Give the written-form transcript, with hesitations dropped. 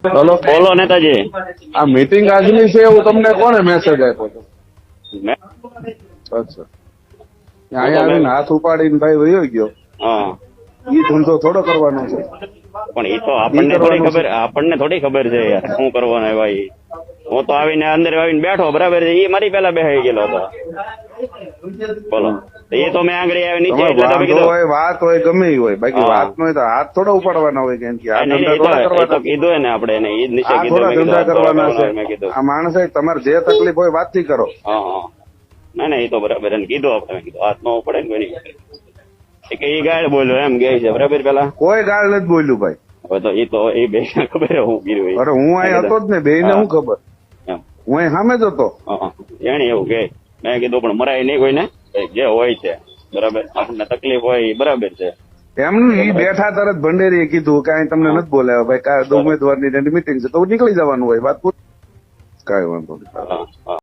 Hello, બોલો નેતાજી. આ meeting આજની છે એવું તમને કોને મેસેજ આપ્યો હતો? મેં- અચ્છા, અહીંયા આવીને હાથ ઉપાડીને ભાઈ વયો ગયો. હા, ઈ ધંધો થોડો કરવાનો છે. પણ એ તો આપણને થોડી ખબર છે યાર શું કરવાનું ભાઈ. હું તો આવીને અંદર આવીને બેઠો બરાબર છે, એ મારી પેલા બેહાઈ ગયેલો હતો. બોલો, તો એ તો મેં આગળ આવી નીચે એટલે તમે વાંધો કીધું હોય, વાત હોય, ગમે ઈ હોય, બાકી હા. વાત નો હોય તો હાથ થોડા ઉપાડવાના હોય કે આ નહીં, ધંધા નહીં, થોડા એ તો કરવાના. કીધું એને આપણે એને ઈ જ નીચે આ કીધું થોડા મેં કીધું ધંધા આ થોડા કરવાના છે. મેં કીધું આ માણસ તમારે જે તકલીફ હોય વાતથી કરો. હા હા ના ના એ તો બરાબર એને કીધું આપણે મેં કીધું હાથ નો પડે ને કોઈ નહીં. એ કે એ ગાય બોલ્યો એમ કે છે બરાબર પેલા. કોઈ ગાળ નથી બોલ્યું ભાઈ. હવે તો એ બે ખબર હે હું કીધું એ. અરે હું અહીં હતો જ ને, બે ને હા. શું ખબર, એમ. હું અહીં સામે જ હતો. એને એવું કે મેં કીધું પણ મરાય નહીં કોઈને, જે હોય છે બરાબર, આપણને તકલીફ હોય એ બરાબર છે. એમનું ઈ બેઠા તરત ભંડેરીએ કીધું કે અહીં તમને નથી બોલાવ્યા ભાઈ, કાંઈ ઉમેદવારની મીટિંગ છે તો નીકળી જવાનું હોય, વાત પૂરી. કાંઈ વાંધો નહીં. હા હા